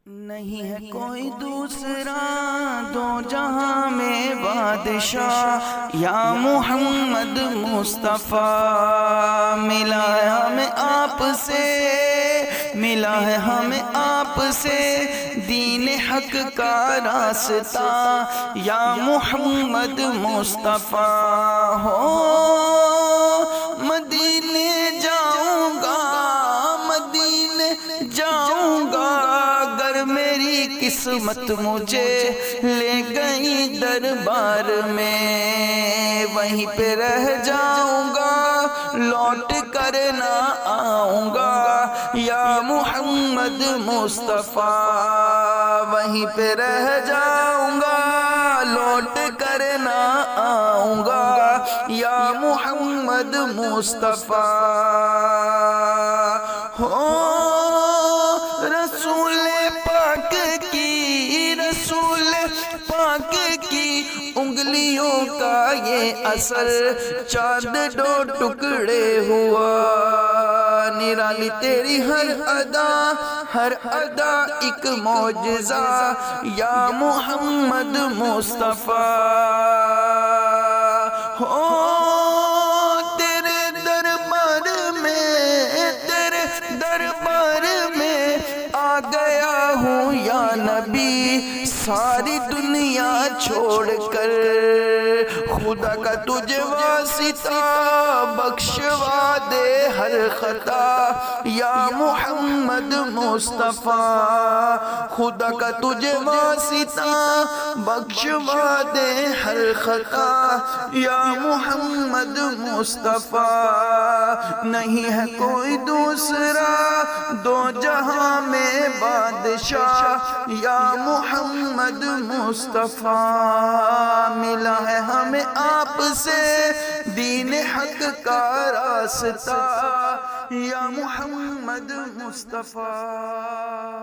نہیں ہے کوئی دوسرا دو جہاں میں بادشاہ یا محمد مصطفیٰ، ملا ہے ہمیں آپ سے، ملا ہے ہمیں آپ سے دین حق کا راستہ یا محمد مصطفیٰ۔ ہو مدینے جاؤں گا، مدینے جاؤں گا، اگر میری قسمت مجھے لے گئی دربار میں، وہیں پہ رہ جاؤں گا، لوٹ کر نہ آؤں گا یا محمد مصطفیٰ، وہیں پہ رہ جاؤں گا، لوٹ کر نہ آؤں گا یا محمد مصطفیٰ۔ ہو رسول پاک کی، رسول پاک کی انگلیوں کا یہ اثر چاند دو ٹکڑے ہوا، نرالی تیری ہر ادا، ہر ادا ایک معجزہ یا محمد مصطفیٰ۔ ہو تیرے دربار میں، تیرے دربار میں آ گیا ہوں یا نبی، ساری دنیا چھوڑ کر، خدا کا تجھے واسطہ بخشوا دے ہر خطا یا محمد مصطفیٰ، خدا کا تجھے واسطہ بخشوا دے ہر خطا یا محمد مصطفیٰ۔ نہیں ہے کوئی دوسرا دو جہاں میں بادشاہ یا محمد مصطفیٰ، ملا ہے ہمیں آپ سے دین حق کا راستہ یا محمد مصطفیٰ۔